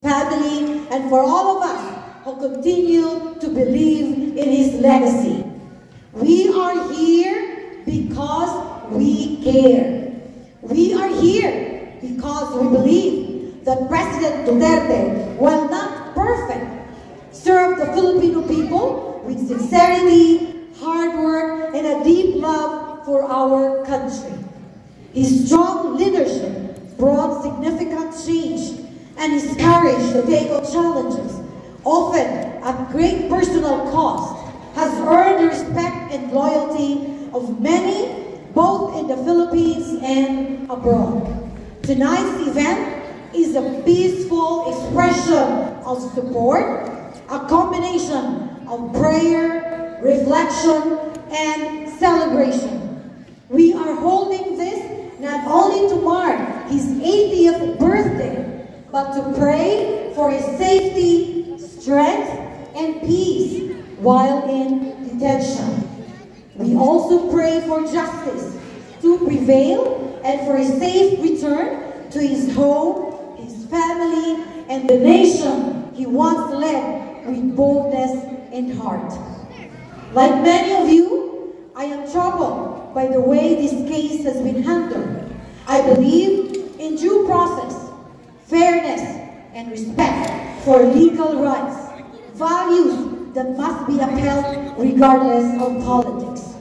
Family, and for all of us who continue to believe in his legacy. We are here because we care. We are here because we believe that President Duterte, while not perfect, served the Filipino people with sincerity, hard work, and a deep love for our country. His strong leadership brought significant change, and his courage to take on challenges, often at great personal cost, has earned the respect and loyalty of many, both in the Philippines and abroad. Tonight's event is a peaceful expression of support, a combination of prayer, reflection, and celebration. We are holding this not only to mark his 80th birthday, but to pray for his safety, strength, and peace while in detention. We also pray for justice to prevail and for a safe return to his home, his family, and the nation he once led with boldness and heart. Like many of you, I am troubled by the way this case has been handled. I believe in due process, fairness, and respect for legal rights, values that must be upheld regardless of politics.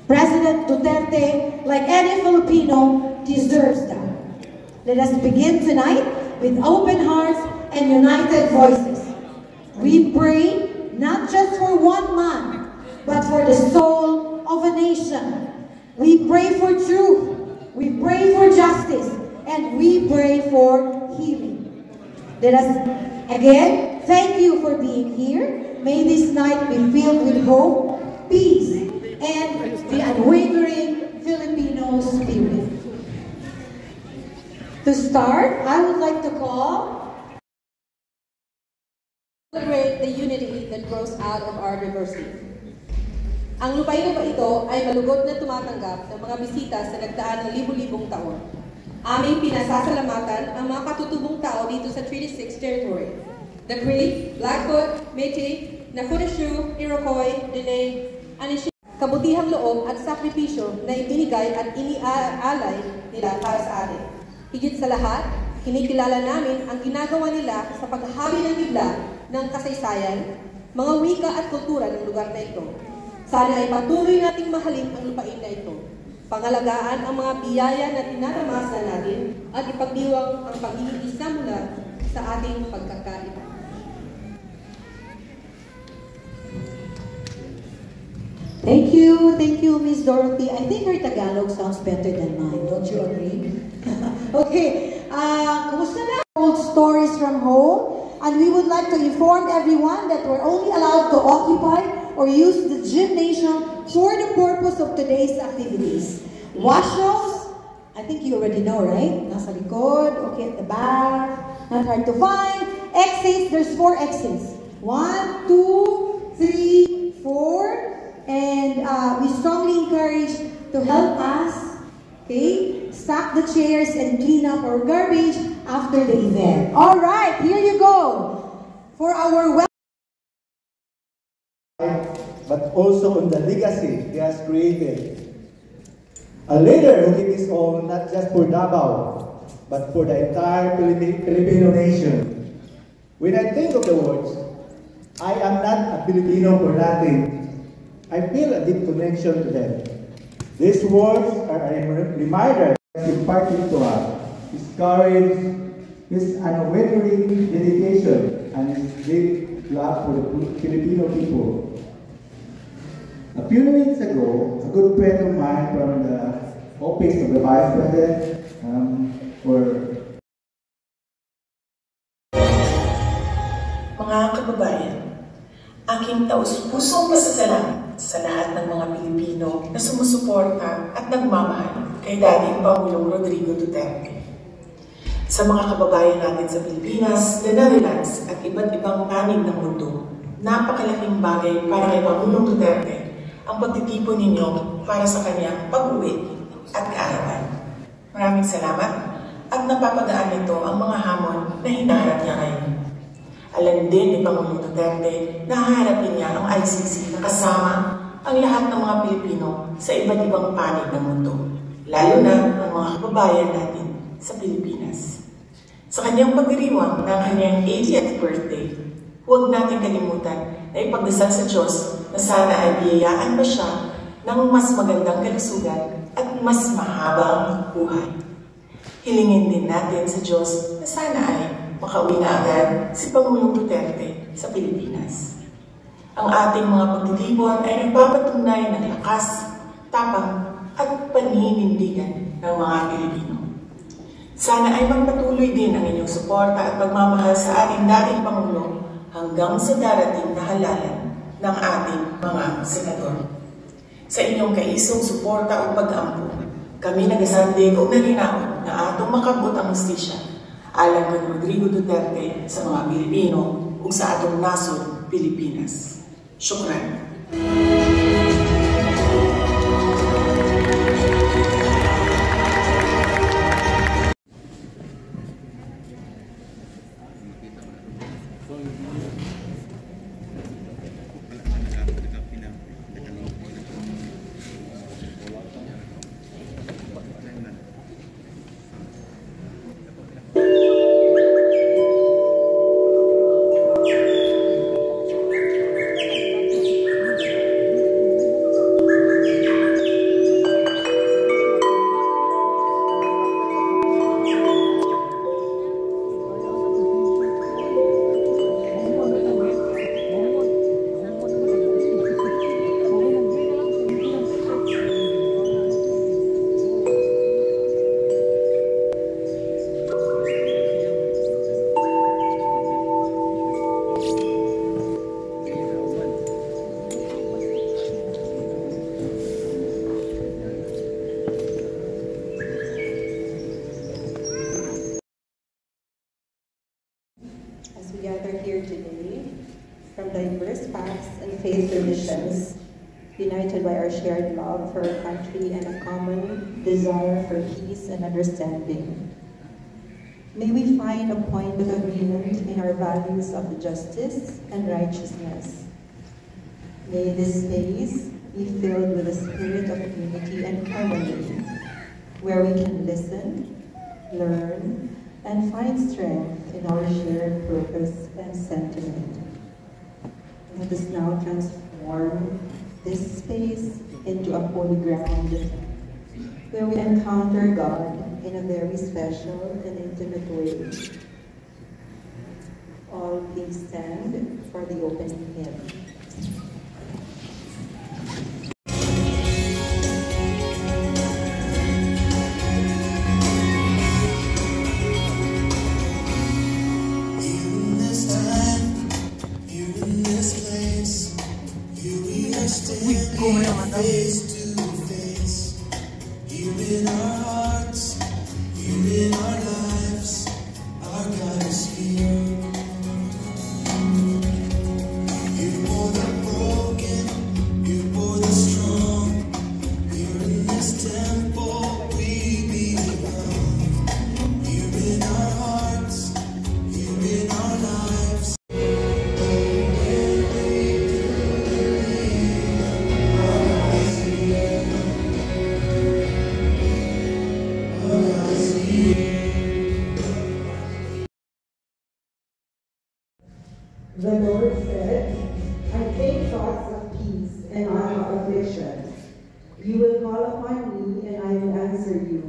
President Duterte, like any Filipino, deserves that. Let us begin tonight with open hearts and united voices. We pray not just for one man, but for the soul of a nation. We pray for truth, we pray for justice, and we pray for healing. Let us again thank you for being here. May this night be filled with hope, peace, and the unwavering Filipino spirit. To start, I would like to celebrate the unity that grows out of our diversity. Ang lupain ito ay malugod na tumatanggap ng mga bisita sa nagdaan ng libu-libong taon. Aming pinasasalamatan ang mga katutubong tao dito sa Treaty 6 territory. The Cree, Blackfoot, Métis, Nakudishu, Iroquois, Dene, Anishinaabe. Kabutihang loob at sakripisyo na ibinigay at iniaalay nila para sa atin. Higit sa lahat, kinikilala namin ang ginagawa nila sa paghahabi ng bigla ng kasaysayan, mga wika at kultura ng lugar na ito. Sana ay patuloy nating mahalin ang lupain na ito, pangalagaan ang mga biyaya na tinaramasan natin at ipagdiwang ang pagiging isa mula sa ating pagkakaiba. Thank you, Miss Dorothy. I think her Tagalog sounds better than mine. Don't you agree? Okay, kumusta na? Old stories from home, and we would like to inform everyone that we're only allowed to occupy or use the gymnasium for the purpose of today's activities. Washrooms, I think you already know, right? Nasa likod, okay, at the back, not hard to find. Exits, there's 4 exits. 1, 2, 3, 4. And we strongly encourage to help us, okay, stack the chairs and clean up our garbage after the event. All right, here you go. For our but also on the legacy he has created. A leader who did his own not just for Davao, but for the entire Filipino nation. When I think of the words, I am not a Filipino for nothing, I feel a deep connection to them. These words are a reminder that imparted to us his courage, his unwavering dedication, and his deep love for the Filipino people. A few minutes ago, a good friend of mine from the office of the Vice President Mga kababayan, aking taus-pusong pasasalamat sa lahat ng mga Pilipino na sumusuporta at nagmamahal kay Dating Pangulong Rodrigo Duterte. Sa mga kababayan natin sa Pilipinas, the Netherlands at iba't ibang panig ng mundo, napakalaking bagay para kay Pangulong Duterte ang pagtitipon ninyo para sa kanyang pag-uwi at kaarawan. Maraming salamat at napapagaan nito ang mga hamon na hinaharap niya ngayon. Alam din ni Pangulong Duterte na haharapin niya ang ICC na kasama ang lahat ng mga Pilipino sa iba't ibang panig ng mundo, lalo na ang mga kababayan natin sa Pilipinas. Sa kanyang pagdiriwang ng kanyang 80th birthday, huwag natin kalimutan na ipagdasal sa Diyos na sana ay biyayaan pa siya ng mas magandang kalusugan at mas mahabang buhay. Hilingin din natin sa Diyos na sana ay makauwi na agad si Pangulong Duterte sa Pilipinas. Ang ating mga pagtitipon ay nagpapatunay ng lakas, tapang at paninindigan ng mga Pilipino. Sana ay magpatuloy din ang inyong suporta at pagmamahal sa ating dating Pangulo hanggang sa darating na halalan ng ating mga senador. Sa inyong kaisong suporta o pag-ampo, kami nagasandig o nalinaon na atong makabot ang hustisya alang kay Rodrigo Duterte sa mga Pilipino ug sa atong nasod, Pilipinas. Syukran. As we gather here today, from diverse paths and faith traditions, united by our shared love for our country and a common desire for peace and understanding. May we find a point of agreement in our values of justice and righteousness. May this space be filled with a spirit of unity and harmony, where we can listen, learn, and find strength in our shared purpose and sentiment. Let us now transform this space into a holy ground where we encounter God in a very special and intimate way. All please stand for the opening hymn. Face to face, here in our hearts, here in our lives, our God is here. You're more than The Lord said, I take thoughts of peace and not of affliction. You will call upon me, and I will answer you,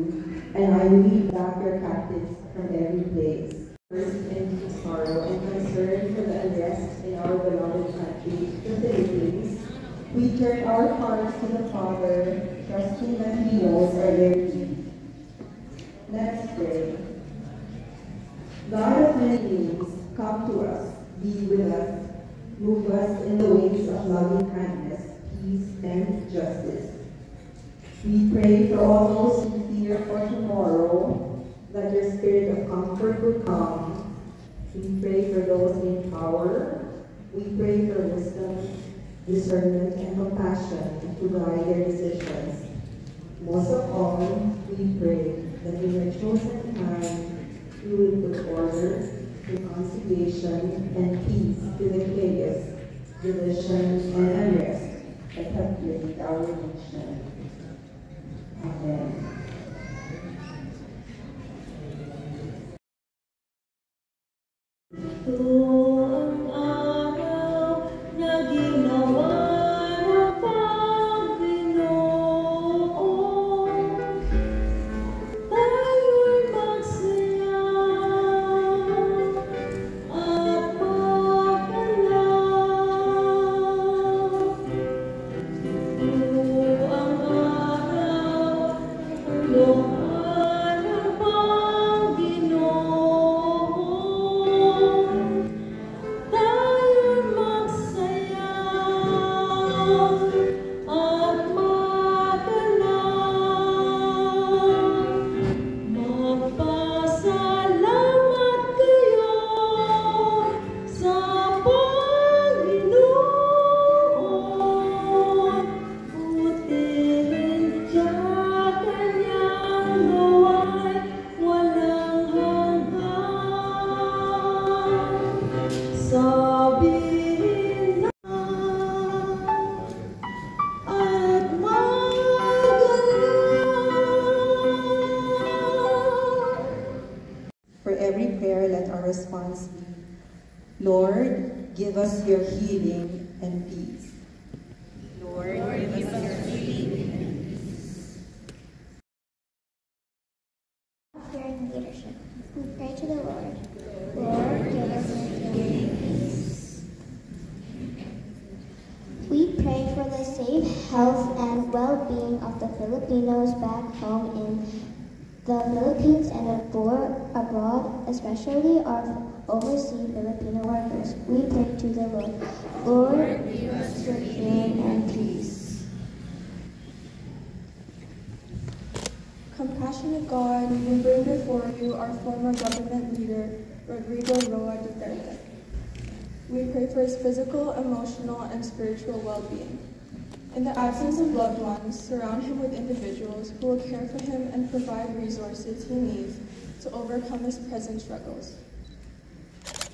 and I will lead back your captives from every place. First in sorrow and concern for the unrest in our beloved country, the Philippines, we turn our hearts to the Father, trusting that He knows our very need. Let's pray. God of many names, come to us, be with us, move us in the ways of loving kindness, peace, and justice. We pray for all those who fear for tomorrow, that your spirit of comfort will come. We pray for those in power. We pray for wisdom, discernment, and compassion to guide their decisions. Most of all, we pray that in your chosen time, you will put order, reconciliation, and peace to the chaos, division, and unrest that have plagued our nation. Amen. Ito ang araw na ginawa ng Panginoon. Tayo'y magsaya at magalaw. Ito ang araw ng luha ng Panginoon. Tayo'y magsaya at magalaw. Magpasalamat kayo sa Panginoon. Putihin siya, kanyang gawa'y walang hanggan. Sabihin na at magalaw. For every prayer, let our response be, Lord, give us your healing and peace. Lord, give us your healing and peace. Fear and leadership. We pray to the Lord. Lord, give us your healing and peace. We pray for the safe health and well-being of the Filipinos back home in the Philippines and abroad, especially our overseas Filipino workers. We pray to the Lord. Lord, give us your healing and peace. Compassionate God, we bring before you our former government leader, Rodrigo Roa Duterte. We pray for his physical, emotional, and spiritual well-being. In the absence of loved ones, surround him with individuals who will care for him and provide resources he needs to overcome his present struggles.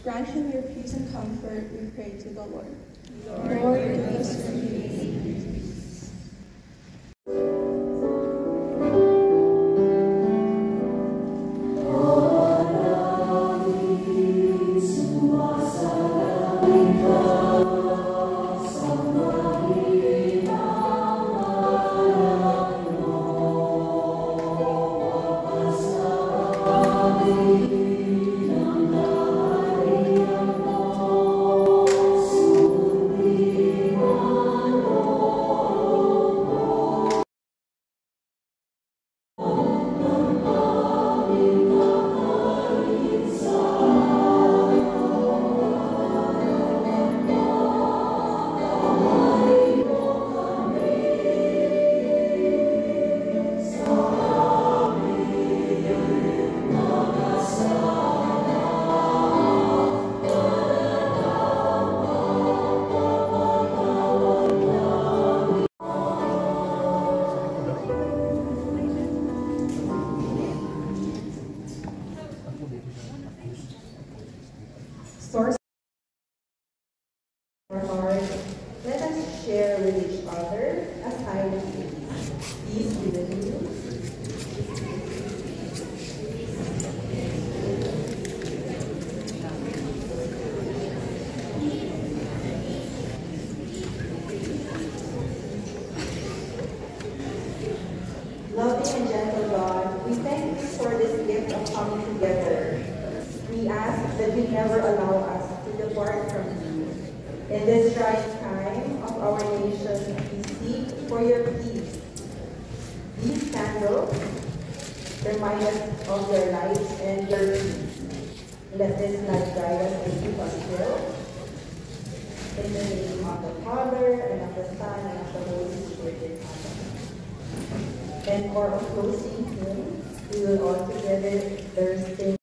Grant him your peace and comfort, we pray to the Lord. Lord, give us your peace. Source our heart, let us share with each other a silent peace. Peace be with you. will never allow us to depart from you. In this trying time of our nation, we seek for your peace. These candles remind us of your light and your peace. Let this light guide us and keep us still. In the name of the Father, and of the Son, and of the Holy Spirit. Amen. And for a closing hymn, we will all together sing.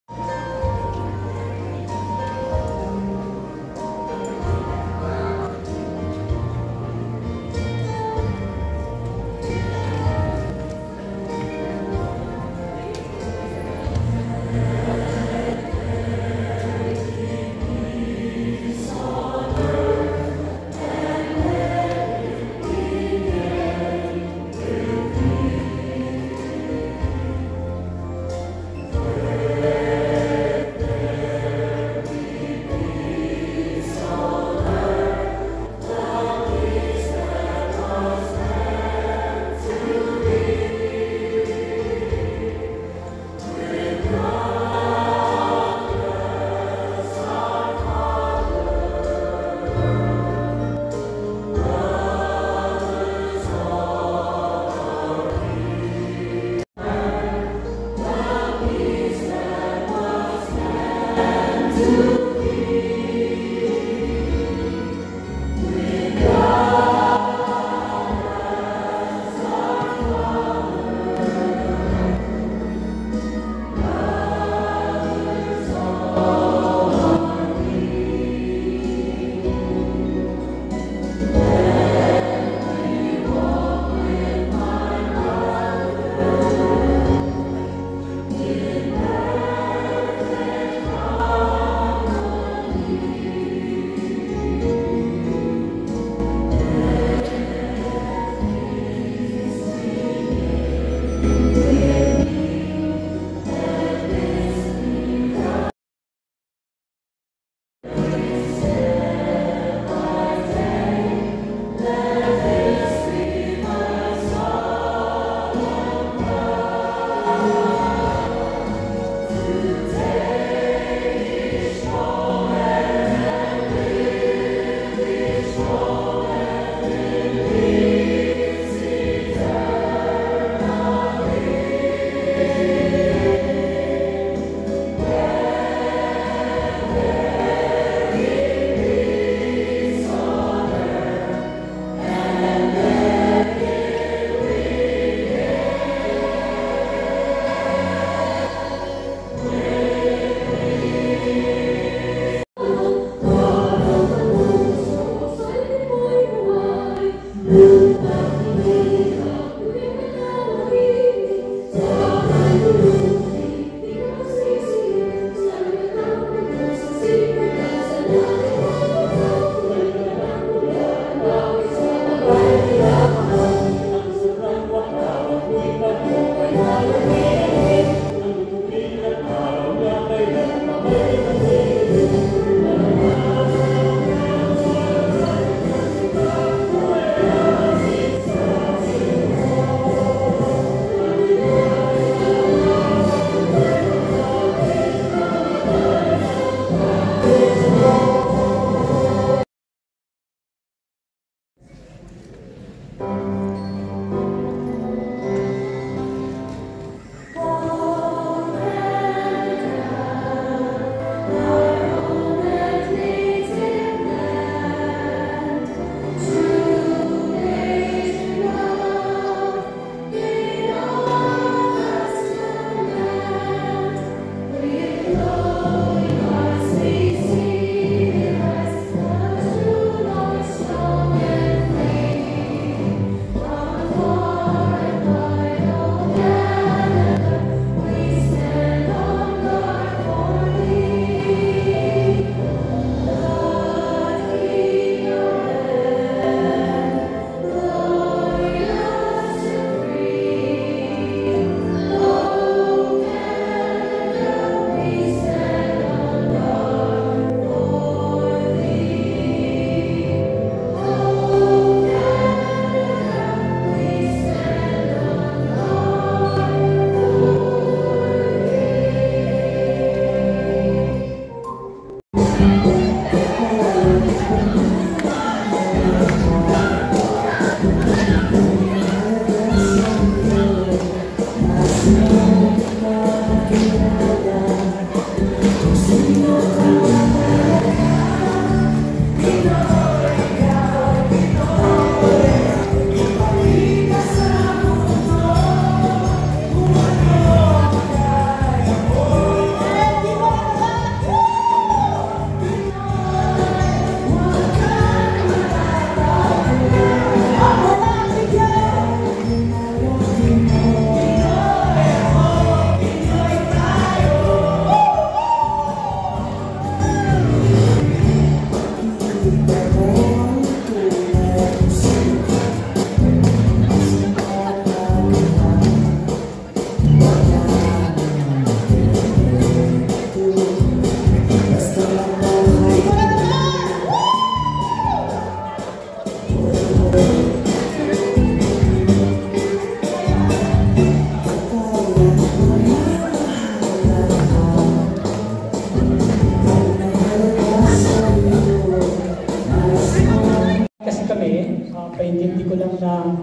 napaintindi ko lang na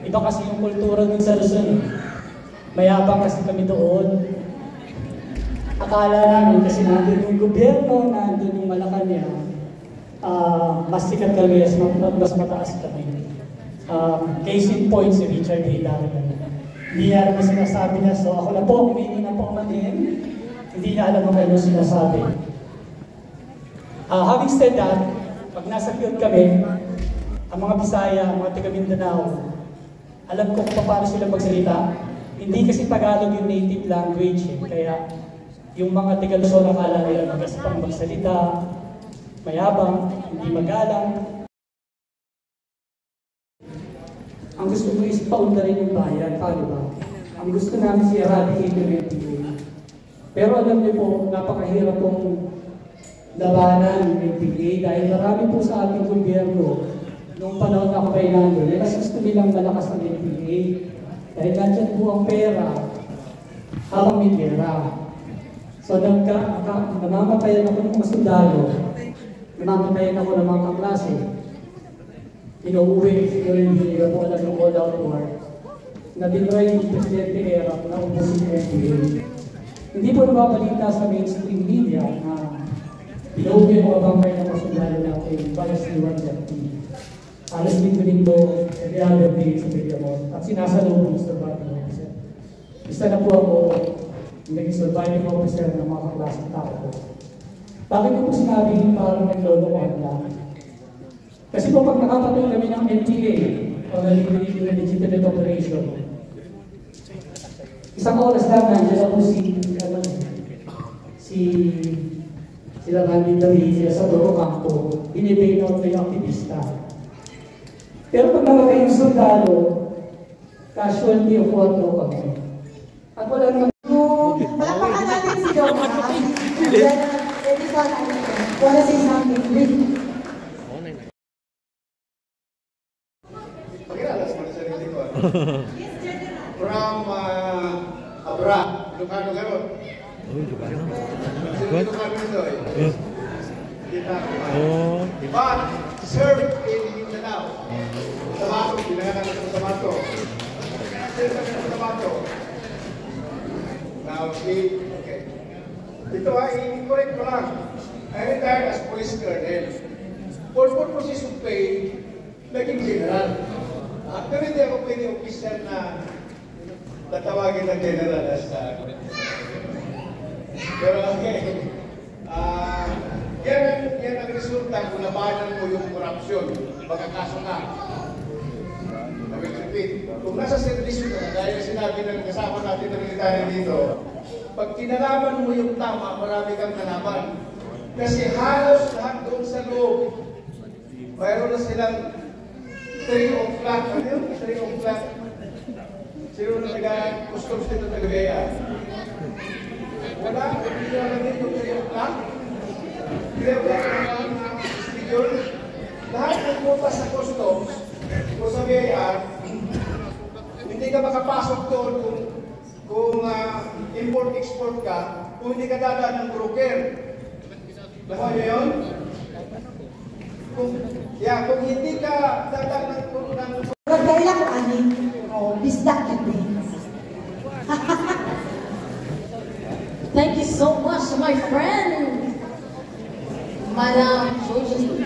iba kasi yung kultura dun sa Luzon. Mayabang kasi kami doon. Akala namin kasi nandun yung gobyerno, nandun yung Malacanang, mas sikat kami, mas mataas kami. Case in point si Richard Hidalgo. Hindi niya alam na sinasabi niya, so ako na po, humingi na po ang matin. Hindi niya alam kung ano sinasabi. Having said that, pag nasa field kami, ang mga Bisaya, ang mga taga Mindanao, alam ko kung paano sila magsalita. Hindi kasi Tagalog yung native language, kaya yung mga taga Luzon akala nila magaspang magsalita, mayabang, hindi magalang. Ang gusto mo is paundarin yung bayan, paano ba? Ang gusto namin si eradicate yung NPA. Pero alam niyo po, napakahirap pong labanan ng NPA dahil marami po sa ating gobyerno noong panahon na ako kay Nando, mas gusto nilang malakas ang NPA dahil nandyan po ang pera habang may pera. So namamatayan ako ng mga sundalo, namamatayan ako ng mga kaklase. Inuuwi, siguro hindi ko alam yung all-out war na dinry yung Presidente Erap na ubusin yung NPA. Hindi po nababalita sa mainstream media na inuuwi yung mga bangkay ng mga sundalo natin para sa UNFT. Alas din po every other day sa media mo at sinasalubong sa surviving officer. Isa na po ako naging surviving officer ng mga kaklaseng tao ko. Bakit ko po sinabi yung parang naglolokohan lang? Kasi po pag nakapatay kami ng NPA, o legitimate operation, isang oras lang nandiyan ako sila Randy Dari, sila sa Doro Campo, binibay out na yung aktivista. Pero pag nakatay yung sundalo, casualty of war daw kami. At wala naman. Palakpakan natin si Dom. Wala si something. From Abra, Ilocano Garon. Ilocano ito eh. But served in Mindanao. Samato, pinangalan ko sa Samato. Served kami sa Samato. Now, okay. Ito i-correct ko lang. I retired as police colonel. For purposes of pay, naging general. Pero hindi ako pwede official na tatawagin ng general as pero okay. Yan ang resulta kung labanan mo yung korupsyon. Pagkakaso ka. I will repeat. Kung nasa servisyo ka, dahil sinabi ng kasama natin ng military dito, pag kinalaban mo yung tama, marami kang nalaman. Kasi halos lahat doon sa loob, mayroon na silang 3 o'clock. Ano yun? 3 o'clock. Sino na nag-customs dito na Gagaya? Wala. Hindi na natin yung 3 o'clock. 3 o'clock ang schedule. Lahat ng bukas sa customs o sa Gagaya, hindi ka makapasok doon kung import-export ka, kung hindi ka dadaan ng broker. Nakuha niyo yun? Kung hindi ka dadaan ng Kaya ko ani, bisdak yun eh. Thank you so much, my friend, Madam Joji.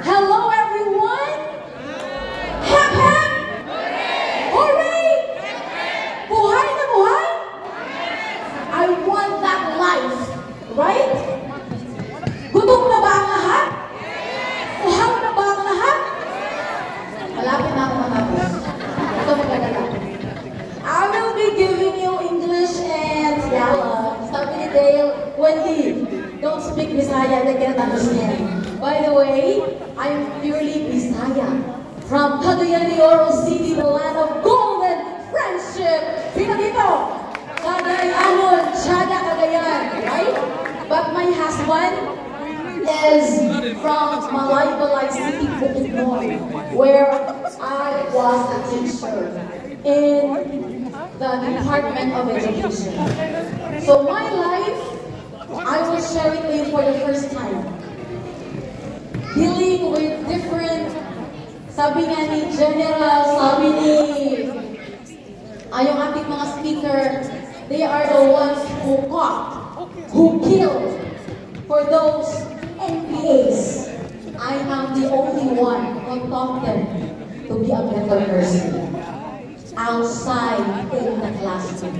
Hello, everyone. Hep hep. Hooray! Buhay na buhay. I want that life, right? Gutom na ba ang lahat? Uhaw na ba ang lahat? Malapit na ako matapos. Ito magagala. I will be giving you English and Tagalog. Sabi ni Dale, when he don't speak Bisaya, they cannot understand. By the way, I'm purely Bisaya. From Cagayan de Oro City, the land of golden friendship. Sino dito? Cagayanon, Tiyaga Cagayan, right? But my husband is from Malaybalay City, Bukidnon, where I was a teacher in the Department of Education. So my life, I will share it with you for the first time. Dealing with different Sabi nga ni General, sabi ni yung ating mga speaker, they are the ones who caught, who killed for those NPAs. I am the only one who taught them to be a better person outside in the classroom.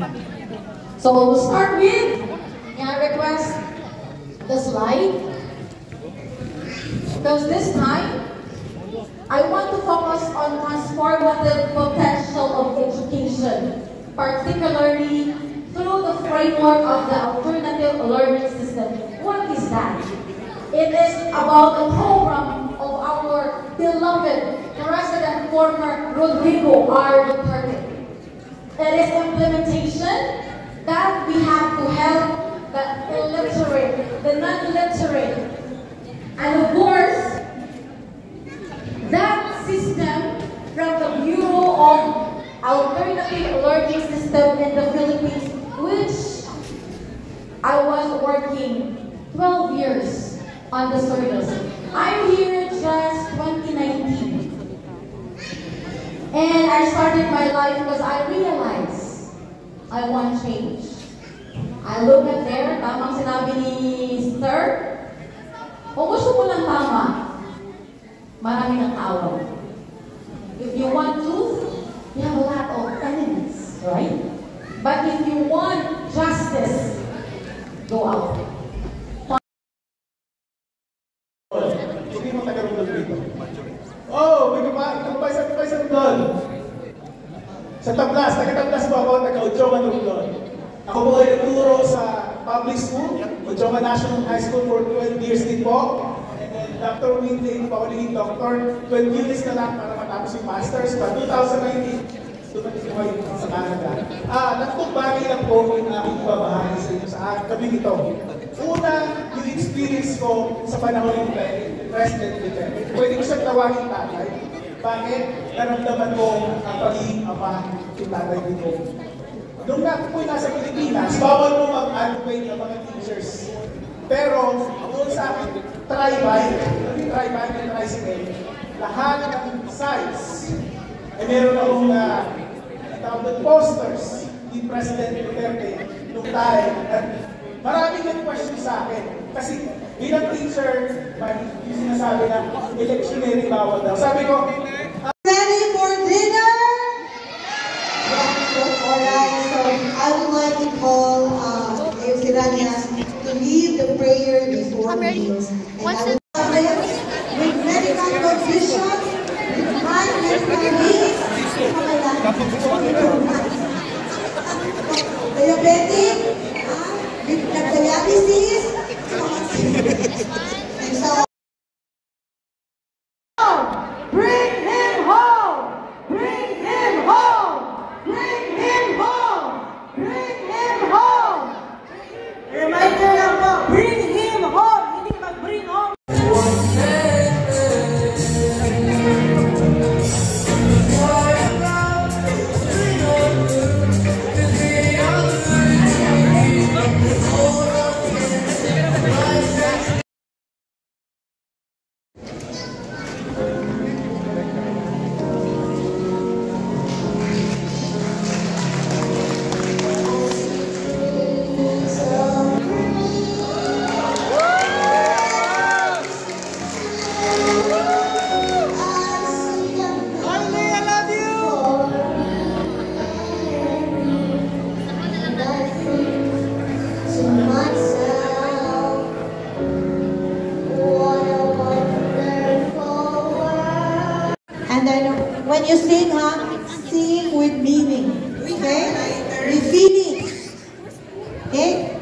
So we'll start with, I request the slide. Because this time, I want to focus on transformative potential of education, particularly through the framework of the alternative learning system. What is that? It is about a program of our beloved President former Rodrigo R. Duterte. It is implementation that we have to help the illiterate, the non-literate, and of course, that system from the Bureau of Alternative Learning System in the Philippines, which I was working 12 years on the service. I'm here just 2019. And I started my life because I realized I want change. I look at there, tamang sinabi ni Sir, kung gusto mo lang tama, marami ng tawag. If you want truth, you have a lot of enemies, right? But if you want justice, go out. Hindi mo taga-rundol dito. Oh, may kapaysan doon. Sa Tablas, taga-Tablas po ako, taga-Udyoman Rundol. Ako po ay nagturo sa public school, Udyoman National High School for 12 years din po. And then Dr. Windy, po ako naging doctor, 12 units na lang para matapos yung masters. But 2019, dumating ko sa Canada. Nagtugbagay lang po yung aking babahagi sa inyo sa gabing ito. Una, yung experience ko sa panahon ng President Duterte. Pwede ko siyang tawagin tatay. Bakit? Naramdaman ko ang pagiging ama yung tatay dito. Nung ako po nasa Pilipinas, bawal mo mag-advocate ng mga teachers. Pero, doon sa akin, tri-bike, and tricycle, lahat ng sites, ay meron akong tawag posters ni President Duterte nung time. At maraming nag-question sa akin. Kasi bilang teacher, yung sinasabi na electionary bawal daw. Sabi ko, ready for dinner? Alright, so I would like to call Eusiranias to lead the prayer before meals. And I will with medical conditions, with high medical needs, diabetic, with dialysis, and so on. Bring him home! Bring him home! Bring him home! Bring him home! Reminder lang po, bring him home! Hindi mag-bring home! And then when you sing, sing with meaning. Okay? With feelings. Okay?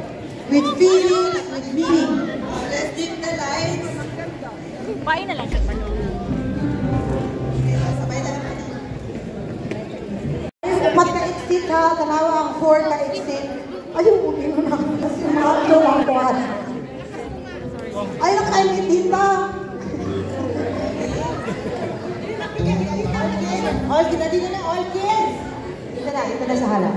With feelings, with meaning. Let's dim the lights. Pain na lang siya. Pagka-exit ha, tanawa ang 4 ka-exit. Ayun, hindi mo na kasi mga ang kuhan. Ay, nakainit dito. All kids, dito na, all kids! Dito na sa halap.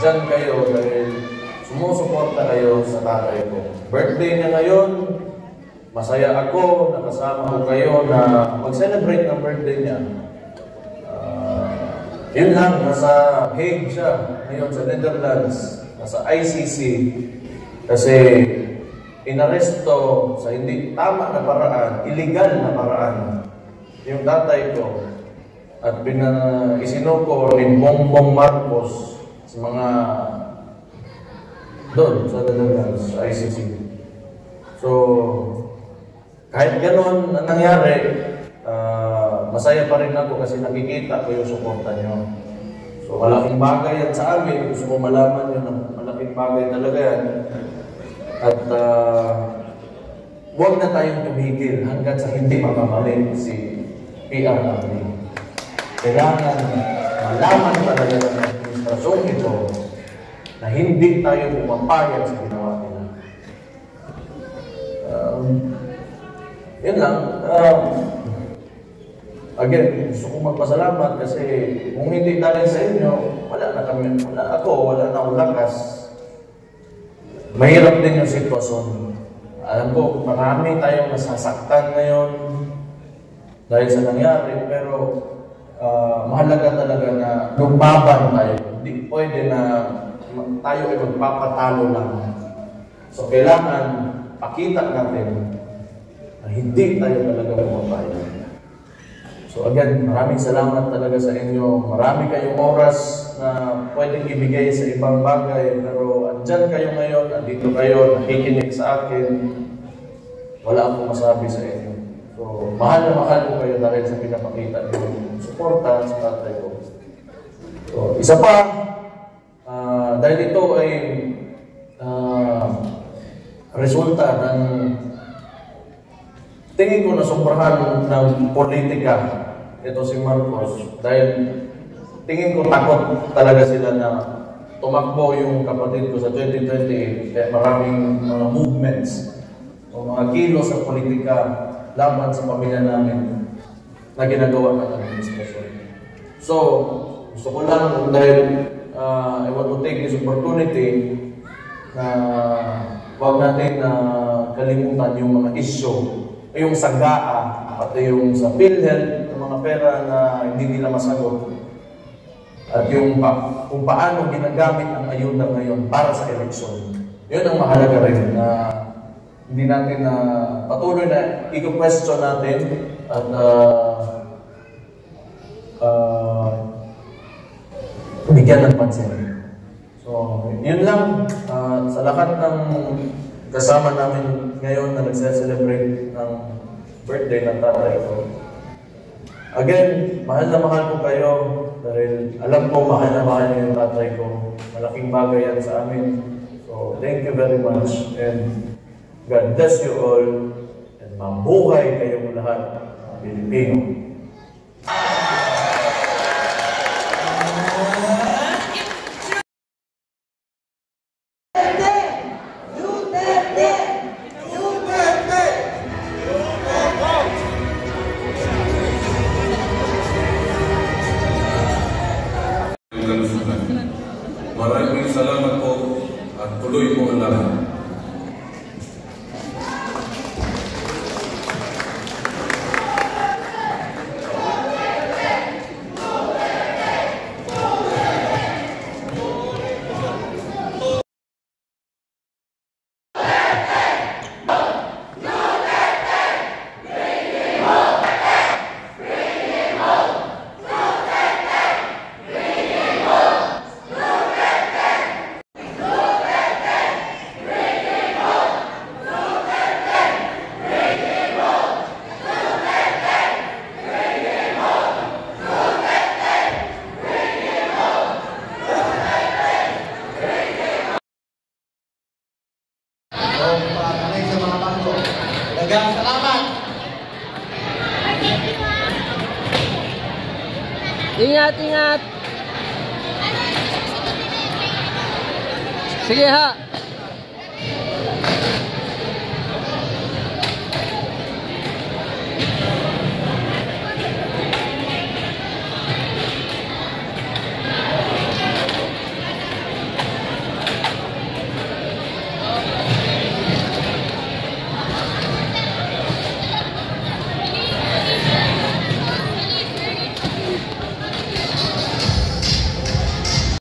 andyan kayo dahil sumusuporta kayo sa tatay ko. Birthday niya ngayon, masaya ako, nakasama ko kayo na mag-celebrate ng birthday niya. Yun lang, nasa Hague siya ngayon sa Netherlands, nasa ICC, kasi inaresto sa hindi tama na paraan, illegal na paraan, yung tatay ko at isinuko ni Bongbong Marcos sa mga doon sa Netherlands, sa ICC. So, kahit gano'n ang nangyari, masaya pa rin ako kasi nakikita ko yung suporta nyo. So, malaking bagay yan sa amin. Gusto ko malaman yun, malaking bagay talaga yan. At huwag na tayong tumigil hanggang sa hindi makabalik si PRRD. Kailangan malaman talaga ng administrasyon ito na hindi tayo pumapayag sa ginawa nila. Yun lang. Again, gusto kong magpasalamat kasi kung hindi dahil sa inyo, wala na akong lakas. Mahirap din yung sitwasyon. Alam ko, marami tayong nasasaktan ngayon dahil sa nangyari, pero mahalaga talaga na lumaban tayo. Hindi pwede na tayo ay magpapatalo lang. So, kailangan pakita natin na hindi tayo talaga pumapayag. So again, maraming salamat talaga sa inyo. Marami kayong oras na pwedeng ibigay sa ibang bagay, pero andyan kayo ngayon, andito kayo, nakikinig sa akin. Wala akong masabi sa inyo. So, mahal na mahal ko kayo dahil sa pinapakita niyo suporta sa tatay ko. So, isa pa, dahil ito ay resulta ng tingin ko na sobrahan ng politika ito si Marcos dahil tingin ko takot talaga sila na tumakbo yung kapatid ko sa 2020 kaya maraming mga movements o mga kilos sa politika laban sa pamilya namin na ginagawa ng administrasyon. So, gusto ko lang dahil I want to take this opportunity na huwag natin kalimutan yung mga issue, yung sagaa, pati yung sa PhilHealth, yung mga pera na hindi nila masagot. At yung kung paano ginagamit ang ayuda ngayon para sa eleksyon. Yun ang mahalaga rin na hindi natin patuloy na i-question natin at bigyan ng pansin. So, yun lang. Sa lahat ng kasama namin ngayon na nagse-celebrate ng birthday ng tatay ko. Again, mahal na mahal ko kayo dahil alam ko mahal na mahal niyo yung tatay ko. Malaking bagay yan sa amin. So, thank you very much and God bless you all and mabuhay kayong lahat ng Pilipino. Maraming salamat po at tuloy po ang lahat. Salamat! Ingat, ingat! Sige ha!